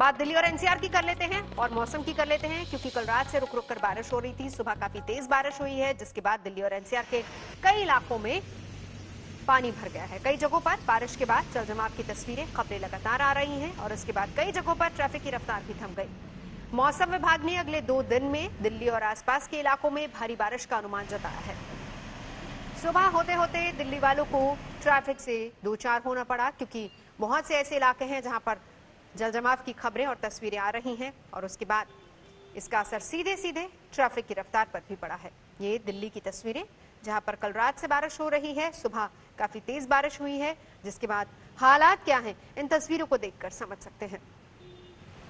बात दिल्ली और एनसीआर की कर लेते हैं और मौसम की कर लेते हैं, क्योंकि कल रात से रुक रुक कर बारिश हो रही थी। सुबह काफी तेज बारिश हुई है, जिसके बाद दिल्ली और एनसीआर के कई इलाकों में पानी भर गया है। कई जगहों पर बारिश के बाद जलजमाव की तस्वीरें, खबरें लगातार आ रही हैं और इसके बाद कई जगहों पर ट्रैफिक की रफ्तार भी थम गई। मौसम विभाग ने अगले 2 दिन में दिल्ली और आसपास के इलाकों में भारी बारिश का अनुमान जताया है। सुबह होते होते दिल्ली वालों को ट्रैफिक से दो चार होना पड़ा, क्योंकि बहुत से ऐसे इलाके हैं जहां पर जलजमाव की खबरें और तस्वीरें आ रही हैं और उसके बाद इसका असर सीधे सीधे ट्रैफिक की रफ्तार पर भी पड़ा है। ये दिल्ली की तस्वीरें, जहां पर कल रात से बारिश हो रही है, सुबह काफी तेज बारिश हुई है, जिसके बाद हालात क्या हैं इन तस्वीरों को देखकर समझ सकते हैं।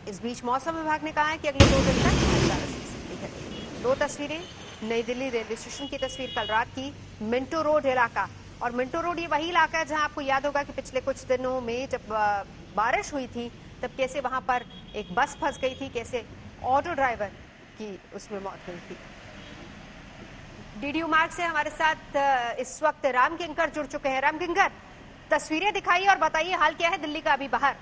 इस बीच मौसम विभाग ने कहा है कि अगले 2 दिन तक भारी बारिश हो सकती है। 2 तस्वीरें, नई दिल्ली रेलवे स्टेशन की तस्वीर कल रात की, मिंटो रोड इलाका। और मिंटो रोड ये वही इलाका है जहां आपको याद होगा कि पिछले कुछ दिनों में जब बारिश हुई थी तब कैसे वहां पर एक बस फंस गई थी, कैसे ऑटो ड्राइवर की उसमें मौत हुई थी। डीडीयू मार्ग से हमारे साथ इस वक्त राम किंकर जुड़ चुके हैं। राम किंकर, तस्वीरें दिखाइए और बताइए हाल क्या है दिल्ली का अभी बाहर।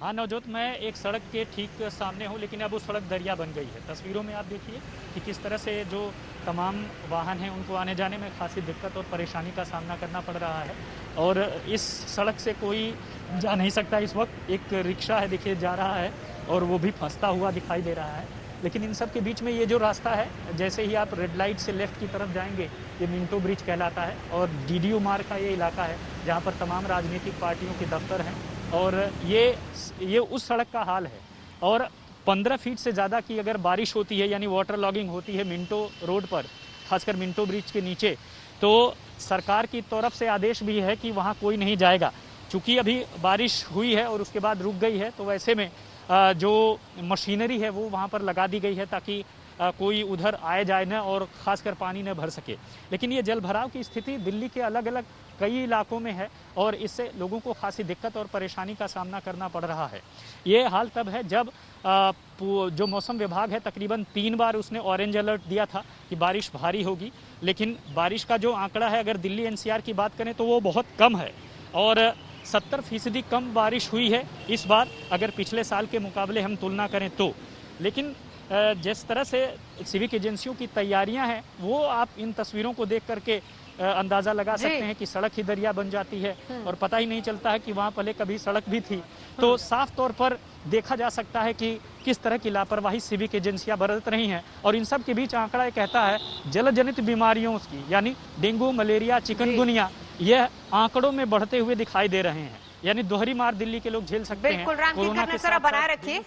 हाँ नवजोत, मैं एक सड़क के ठीक सामने हूँ, लेकिन अब वो सड़क दरिया बन गई है। तस्वीरों में आप देखिए कि किस तरह से जो तमाम वाहन हैं उनको आने जाने में खासी दिक्कत और परेशानी का सामना करना पड़ रहा है। और इस सड़क से कोई जा नहीं सकता इस वक्त। एक रिक्शा है देखिए जा रहा है और वो भी फंसता हुआ दिखाई दे रहा है। लेकिन इन सब के बीच में ये जो रास्ता है, जैसे ही आप रेड लाइट से लेफ्ट की तरफ जाएंगे, ये मिंटो ब्रिज कहलाता है और डीडीयू मार्ग का ये इलाका है जहाँ पर तमाम राजनीतिक पार्टियों के दफ्तर हैं। और ये उस सड़क का हाल है। और 15 फीट से ज़्यादा की अगर बारिश होती है, यानी वाटर लॉगिंग होती है मिंटो रोड पर, खासकर मिंटो ब्रिज के नीचे, तो सरकार की तरफ से आदेश भी है कि वहाँ कोई नहीं जाएगा। चूँकि अभी बारिश हुई है और उसके बाद रुक गई है, तो वैसे में जो मशीनरी है वो वहाँ पर लगा दी गई है ताकि कोई उधर आए जाए न और ख़ासकर पानी न भर सके। लेकिन ये जल भराव की स्थिति दिल्ली के अलग अलग कई इलाकों में है और इससे लोगों को खासी दिक्कत और परेशानी का सामना करना पड़ रहा है। ये हाल तब है जब जो मौसम विभाग है तकरीबन 3 बार उसने ऑरेंज अलर्ट दिया था कि बारिश भारी होगी, लेकिन बारिश का जो आंकड़ा है अगर दिल्ली एनसीआर की बात करें तो वो बहुत कम है और 70% कम बारिश हुई है इस बार अगर पिछले साल के मुकाबले हम तुलना करें तो। लेकिन जिस तरह से सिविक एजेंसियों की तैयारियां हैं वो आप इन तस्वीरों को देख करके अंदाजा लगा सकते हैं कि सड़क ही दरिया बन जाती है और पता ही नहीं चलता है कि वहां पहले कभी सड़क भी थी। तो साफ तौर पर देखा जा सकता है कि किस तरह की लापरवाही सिविक एजेंसियां बरत रही हैं। और इन सब के बीच आंकड़ा ये कहता है जल जनित बीमारियों की, यानी डेंगू, मलेरिया, चिकनगुनिया, यह आंकड़ों में बढ़ते हुए दिखाई दे रहे हैं। यानी दोहरी मार दिल्ली के लोग झेल सकते हैं। बिल्कुल, राम किंकर बनाए रखिए।